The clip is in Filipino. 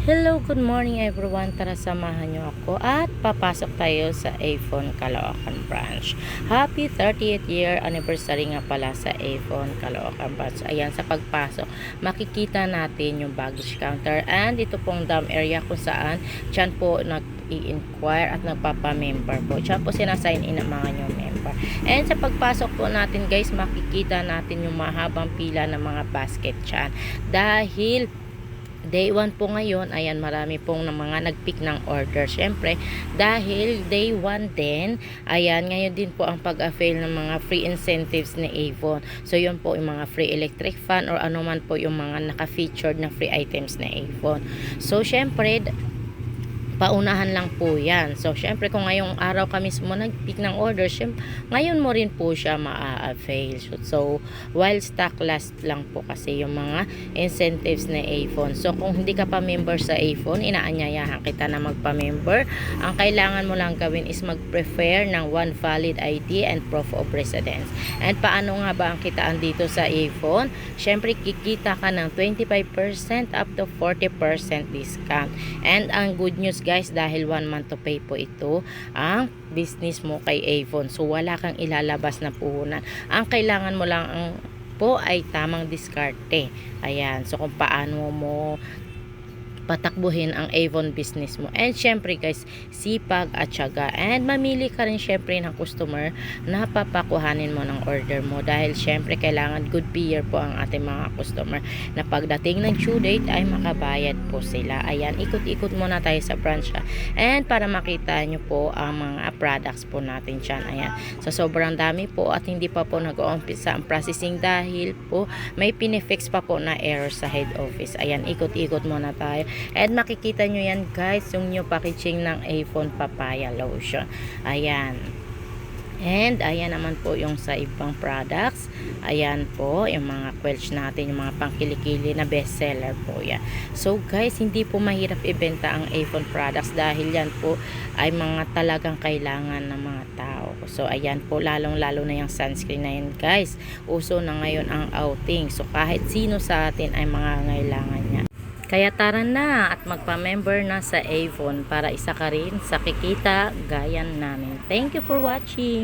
Hello, good morning everyone. Tara samahan nyo ako at papasok tayo sa Avon Caloocan branch. Happy 30th year anniversary nga pala sa Avon Caloocan branch. Ayan, sa pagpasok, makikita natin yung baggage counter and ito pong dam area kung saan dyan po nag-i-inquire at nagpapa-member po. Dyan po sinasign in ang mga new member. And sa pagpasok po natin guys, makikita natin yung mahabang pila ng mga basket dyan. Dahil Day 1 po ngayon, ayan, marami pong mga nag-pick ng order. Syempre, dahil Day 1 din, ayan, ngayon din po ang pag-avail ng mga free incentives ni Avon. So, yun po yung mga free electric fan or ano man po yung mga naka-featured na free items ni Avon. So, syempre, paunahan lang po yan. So, syempre, kung ngayong araw ka mismo nag-pick ng order, syempre, ngayon mo rin po siya ma-avail. So, while stock last lang po kasi yung mga incentives na Avon. So, kung hindi ka pa member sa Avon, inaanyayahan kita na magpa-member. Ang kailangan mo lang gawin is mag-prefer ng one valid ID and proof of residence. And paano nga ba ang kitaan dito sa Avon? Syempre, kikita ka ng 25% up to 40% discount. And ang good news guys, dahil 1 month to pay po ito ang business mo kay Avon. So, wala kang ilalabas na puhunan. Ang kailangan mo lang po ay tamang diskarte. Ayan. So, kung paano mo patakbuhin ang Avon business mo. And syempre guys, sipag at syaga. And mamili ka rin syempre ng customer na papakuhanin mo ng order mo. Dahil syempre kailangan good payer po ang ating mga customer na pagdating ng due date ay makabayad po sila. Ayan, ikot-ikot muna tayo sa branch ha. And para makita nyo po ang mga products po natin dyan. Ayan, so sobrang dami po at hindi pa po nag-uumpisa ang processing dahil po may pinifix pa po na error sa head office. Ayan, ikot-ikot muna tayo. And makikita nyo yan guys, yung new packaging ng Avon Papaya Lotion. Ayan. And ayan naman po yung sa ibang products. Ayan po, yung mga quench natin, yung mga pangkilikili na bestseller po yan. So guys, hindi po mahirap ibenta ang Avon products dahil yan po ay mga talagang kailangan ng mga tao. So ayan po, lalong-lalo na yung sunscreen na yan guys. Uso na ngayon ang outing. So kahit sino sa atin ay mangangailangan niya. Kaya tara na at magpa-member na sa Avon para isa ka rin sa kikita gaya namin. Thank you for watching!